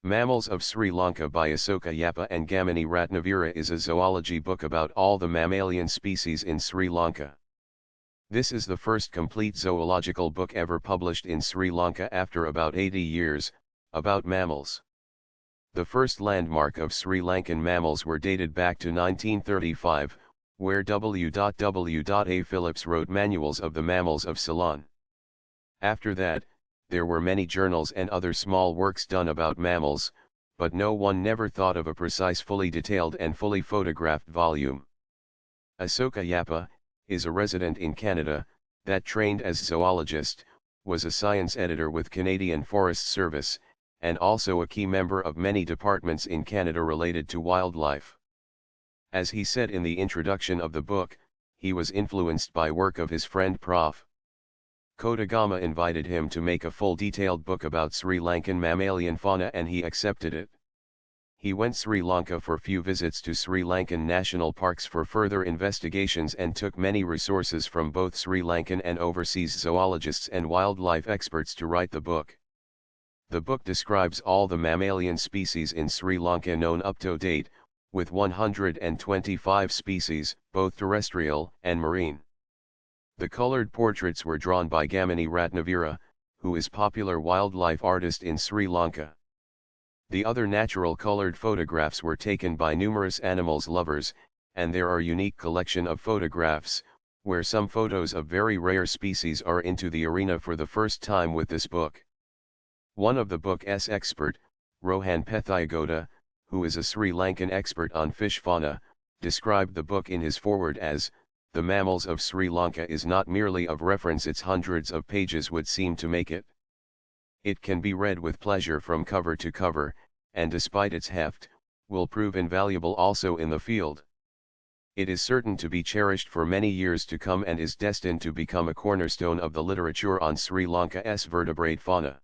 Mammals of Sri Lanka by Asoka Yappa and Gamini Ratnavira is a zoology book about all the mammalian species in Sri Lanka. This is the first complete zoological book ever published in Sri Lanka after about 80 years, about mammals. The first landmark of Sri Lankan mammals were dated back to 1935, where W.W. Phillips wrote Manuals of the Mammals of Ceylon. After that, there were many journals and other small works done about mammals, but no one never thought of a precise, fully detailed and fully photographed volume. Asoka Yappa is a resident in Canada, that trained as zoologist, was a science editor with Canadian Forest Service, and also a key member of many departments in Canada related to wildlife. As he said in the introduction of the book, he was influenced by work of his friend Prof. Kodagama invited him to make a full detailed book about Sri Lankan mammalian fauna and he accepted it. He went Sri Lanka for few visits to Sri Lankan national parks for further investigations and took many resources from both Sri Lankan and overseas zoologists and wildlife experts to write the book. The book describes all the mammalian species in Sri Lanka known up to date, with 125 species, both terrestrial and marine. The colored portraits were drawn by Gamini Ratnavira, who is popular wildlife artist in Sri Lanka. The other natural colored photographs were taken by numerous animals lovers, and there are unique collection of photographs, where some photos of very rare species are into the arena for the first time with this book. One of the book's expert, Rohan Pethayagoda, who is a Sri Lankan expert on fish fauna, described the book in his foreword as, "The Mammals of Sri Lanka is not merely of reference, its hundreds of pages would seem to make it. It can be read with pleasure from cover to cover, and despite its heft, will prove invaluable also in the field. It is certain to be cherished for many years to come and is destined to become a cornerstone of the literature on Sri Lanka's vertebrate fauna.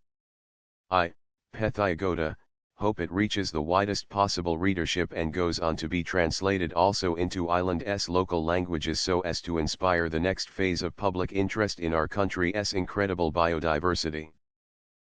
I, Pethayagoda, hope it reaches the widest possible readership and goes on to be translated also into island's local languages so as to inspire the next phase of public interest in our country's incredible biodiversity."